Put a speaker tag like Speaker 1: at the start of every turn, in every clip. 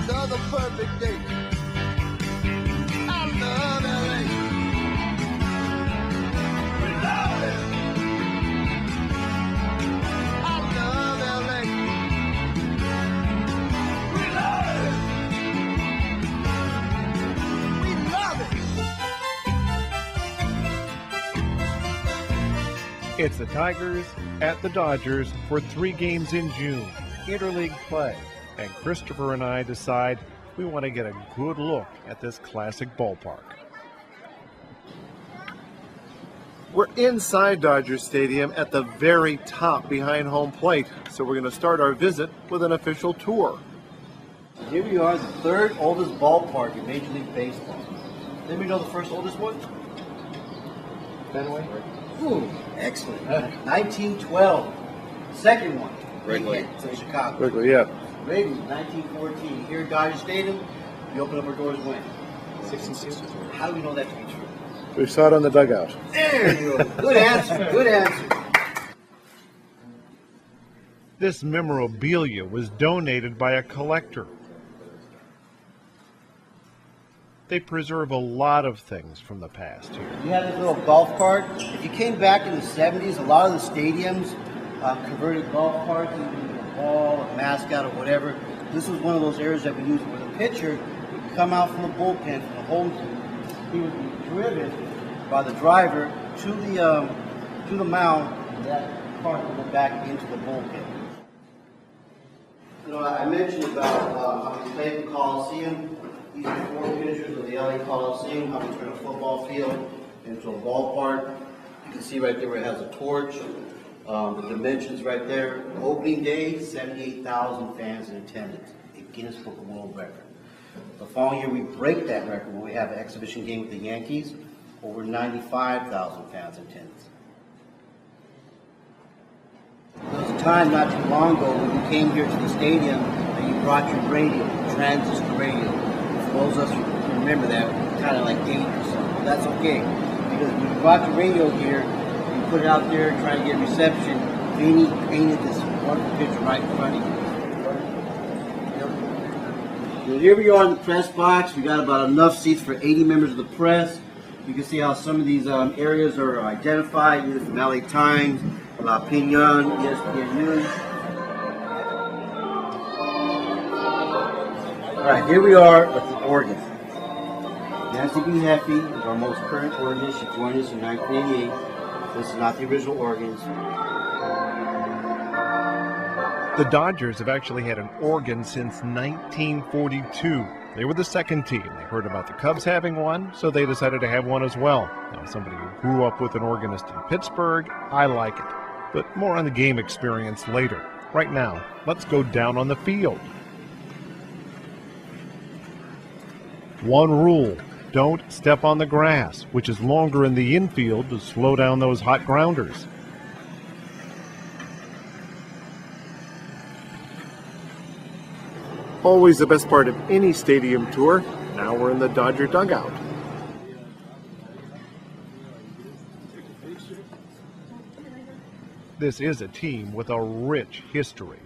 Speaker 1: Another perfect day. I love LA. We love it. I love LA. We love it. We love
Speaker 2: it. It's the Tigers at the Dodgers for 3 games in June, interleague play. And Christopher and I decide we want to get a good look at this classic ballpark. We're inside Dodger Stadium at the very top behind home plate, so we're going to start our visit with an official tour.
Speaker 3: Here we are, the 3rd oldest ballpark in Major League Baseball. Let me know the first oldest one.
Speaker 4: Fenway.
Speaker 3: Ooh, excellent. 1912. Second one.
Speaker 4: Wrigley.
Speaker 3: To Chicago.
Speaker 2: Wrigley, yeah.
Speaker 3: Wrigley, 1914. Here at Dodger Stadium, we open up our doors when?
Speaker 4: 1663.
Speaker 3: How do we know that to be true?
Speaker 2: We saw it on the dugout.
Speaker 3: There you go. Good answer. Good answer.
Speaker 2: This memorabilia was donated by a collector. They preserve a lot of things from the past here.
Speaker 3: You have this little golf cart. If you came back in the 70s, a lot of the stadiums converted golf carts into a ball, a mascot, or whatever. This was one of those areas that we used where the pitcher would come out from the bullpen, from the home team. He would be driven by the driver to the mound, and that cart would go back into the bullpen. You know, I mentioned about how we played the Coliseum. These are 4 pictures of the LA Coliseum, how we turn a football field into a ballpark. You can see right there where it has a torch. The dimensions right there. Opening day, 78,000 fans in attendance. A Guinness Book of World Record. The following year, we break that record when we have an exhibition game with the Yankees. Over 95,000 fans in attendance. There was a time not too long ago when you came here to the stadium and you brought your radio, transistor radio. For those of us who remember that, kind of like 8 or something. That's okay. Because when you brought your radio here, you put it out there, trying to get reception. Vinny painted this wonderful picture right in front of you. Well, here we are in the press box. We got about enough seats for 80 members of the press. You can see how some of these areas are identified, either from LA Times, La Opinion, ESPN News. All right, here we are with the organ. Nancy B. Heffy is our most current organist. She joined us in 1988. This is not the original organs.
Speaker 2: The Dodgers have actually had an organ since 1942. They were the 2nd team. They heard about the Cubs having one, so they decided to have one as well. Now, somebody who grew up with an organist in Pittsburgh, I like it. But more on the game experience later. Right now, let's go down on the field. One rule, don't step on the grass, which is longer in the infield to slow down those hot grounders. Always the best part of any stadium tour. Now we're in the Dodger dugout. This is a team with a rich history.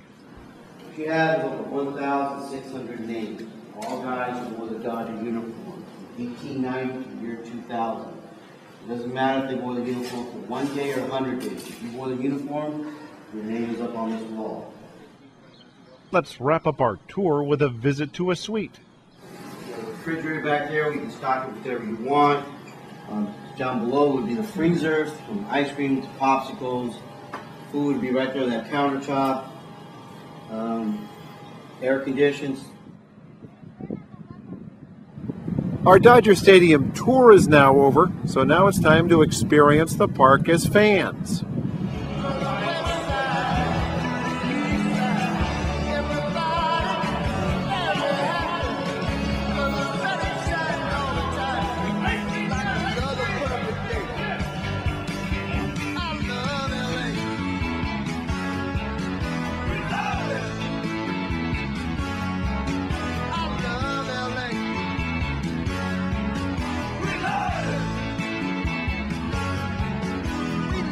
Speaker 3: She has over 1,600 names. All guys who wore the Dodger uniform from 1890 to the year 2000. It doesn't matter if they wore the uniform for 1 day or 100 days. If you wore the uniform, your name is up on this wall.
Speaker 2: Let's wrap up our tour with a visit to a suite.
Speaker 3: There's a refrigerator back there. You can stock it with whatever you want. Down below would be the freezers, from ice cream to popsicles. Food would be right there on that countertop. Air conditions.
Speaker 2: Our Dodger Stadium tour is now over, so now it's time to experience the park as fans.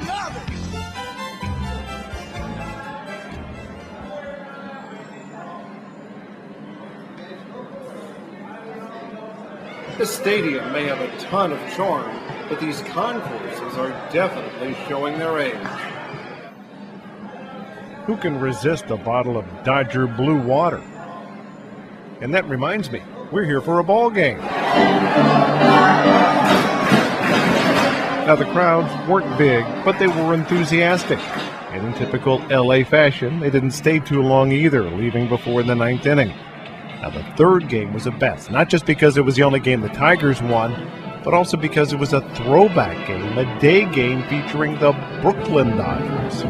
Speaker 1: love it.
Speaker 2: The stadium may have a ton of charm, but these concourses are definitely showing their age. Who can resist a bottle of Dodger Blue Water? And that reminds me, we're here for a ball game. Now, the crowds weren't big, but they were enthusiastic. And in typical LA fashion, they didn't stay too long either, leaving before the 9th inning. Now, the third game was the best, not just because it was the only game the Tigers won, but also because it was a throwback game, a day game featuring the Brooklyn Dodgers.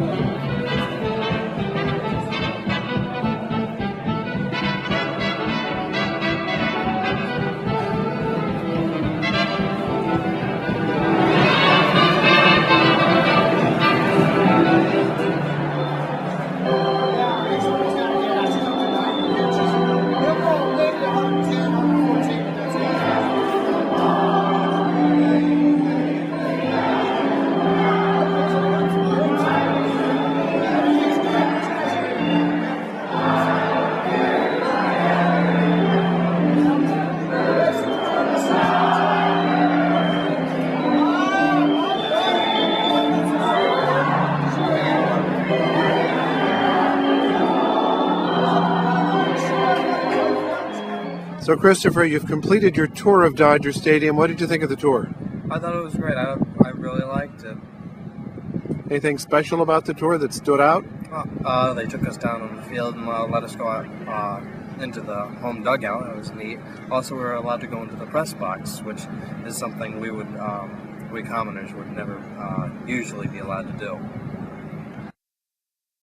Speaker 2: So, Christopher, you've completed your tour of Dodger Stadium. What did you think of the tour?
Speaker 5: I thought it was great. I really liked it.
Speaker 2: Anything special about the tour that stood out?
Speaker 5: They took us down on the field and let us go out into the home dugout. That was neat. Also, we were allowed to go into the press box, which is something we commoners would never usually be allowed to do.